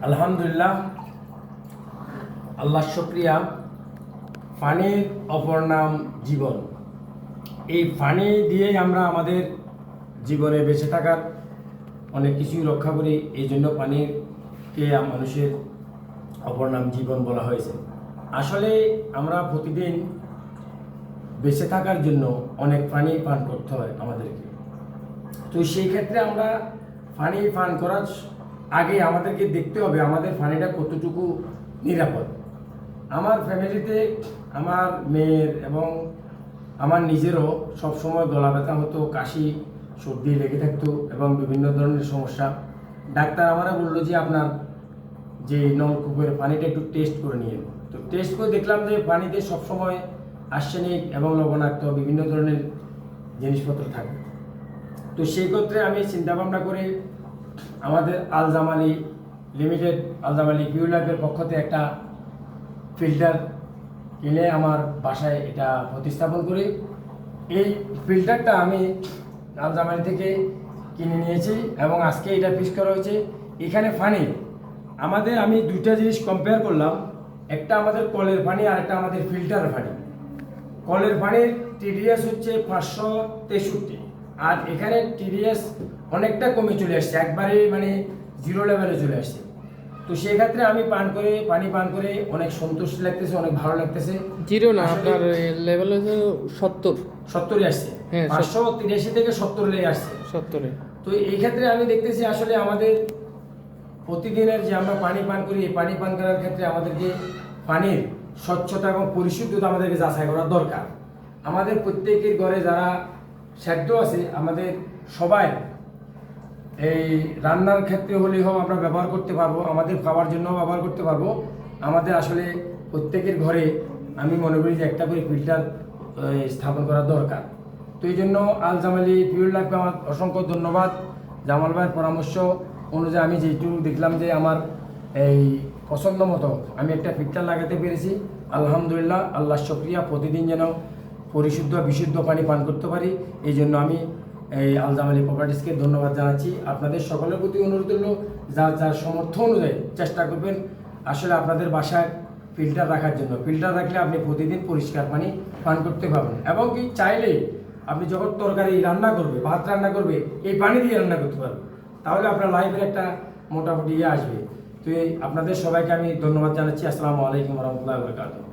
আলহামদুলিল্লাহ, আল্লাহ শুকরিয়া। পানির অপর নাম জীবন। এই পানি দিয়েই আমরা আমাদের জীবনে বেঁচে থাকার অনেক কিছুই রক্ষা করি। এই জন্য পানিকে মানুষের অপর নাম জীবন বলা হয়েছে। আসলে আমরা প্রতিদিন বেঁচে থাকার জন্য অনেক পানি পান করতে হয় আমাদেরকে। তো সেই ক্ষেত্রে আমরা পানি পান করার আগে আমাদেরকে দেখতে হবে আমাদের পানিটা কতটুকু নিরাপদ। আমার ফ্যামিলিতে আমার মেয়ের এবং আমার নিজেরও সবসময় গলা ব্যথা হতো, কাশি সর্দি লেগে থাকতো এবং বিভিন্ন ধরনের সমস্যা। ডাক্তার আমারা বললো যে আপনার যে নলকূপের পানিটা একটু টেস্ট করে নিয়ে। তো টেস্ট করে দেখলাম যে পানিতে সবসময় আর্সেনিক এবং লবণাক্ত বিভিন্ন ধরনের জিনিসপত্র থাকে। তো সেই ক্ষেত্রে আমি চিন্তা ভাবনা করে আমাদের আলজামালি লিমিটেড, আলজামালি পিওর লাইফের পক্ষ থেকে একটা ফিল্টার কিনে আমার বাসায় এটা প্রতিস্থাপন করি। এই ফিল্টারটা আমি আলজামালি থেকে কিনে নিয়েছি এবং আজকে এটা ফিক্স করা হয়েছে। এখানে পানি আমি দুইটা জিনিস কম্পেয়ার করলাম, একটা আমাদের কলের পানি আর একটা আমাদের ফিল্টারের পানি। কলের পানির টিডিএস হচ্ছে 563, আর এখানে টিডিএস অনেকটা কমে চলে আসছে, একবারে জিরো লেভেলে চলে আসছে। তো সেই ক্ষেত্রে আমি পানি পান করে অনেক সন্তুষ্টি লাগতেছে, অনেক ভালো লাগতেছে। জিরো না, আপনার লেভেল হচ্ছে 70 আসছে। হ্যাঁ, 583 থেকে 70 লেগে আসছে। 70-এ। তো এই ক্ষেত্রে আমি দেখতেছি আসলে আমাদের প্রতিদিনের যে আমরা পানি পান করি, এই পানি পান করার ক্ষেত্রে আমাদেরকে পানির স্বচ্ছতা এবং পরিশুদ্ধতা আমাদেরকে যাচাই করা দরকার। আমাদের প্রত্যেকের ঘরে যারা সেদ্ধ আছে, আমাদের সবাই এই রান্নার ক্ষেত্রে হলেই হোক আমরা ব্যবহার করতে পারবো, আমাদের খাওয়ার জন্য ব্যবহার করতে পারবো। আমাদের আসলে প্রত্যেকের ঘরে আমি মনে করি যে একটা করে ফিল্টার স্থাপন করা দরকার। তো এই জন্য আল জামালি পিওর লাইফকে আমার অসংখ্য ধন্যবাদ। জামাল ভাইয়ের পরামর্শ অনুযায়ী আমি যেটুকু দেখলাম যে আমার এই পছন্দ মতো আমি একটা ফিল্টার লাগাতে পেরেছি। আলহামদুলিল্লাহ, আল্লাহ শুকরিয়া। প্রতিদিন যেন পরিশুদ্ধ বিশুদ্ধ পানি পান করতে পারি, এই জন্য আমি এই আলজামালি প্রপার্টিসকে ধন্যবাদ জানাচ্ছি। আপনাদের সকলের প্রতি অনুরোধ হলো যার যার সামর্থ্য অনুযায়ী চেষ্টা করবেন আসলে আপনাদের বাসায় ফিল্টার রাখার জন্য। ফিল্টার রাখলে আপনি প্রতিদিন পরিষ্কার পানি পান করতে পারবেন, এবং কি চাইলে আপনি যখন তরকারি রান্না করবে, ভাত রান্না করবে, এই পানি দিয়ে রান্না করতে পারবেন। তাহলে আপনার লাইফের একটা মোটামুটি আসবে। তো আপনাদের সবাইকে আমি ধন্যবাদ জানাচ্ছি। আসসালামু আলাইকুম রহমতুল্লাহ বরকাতুহু।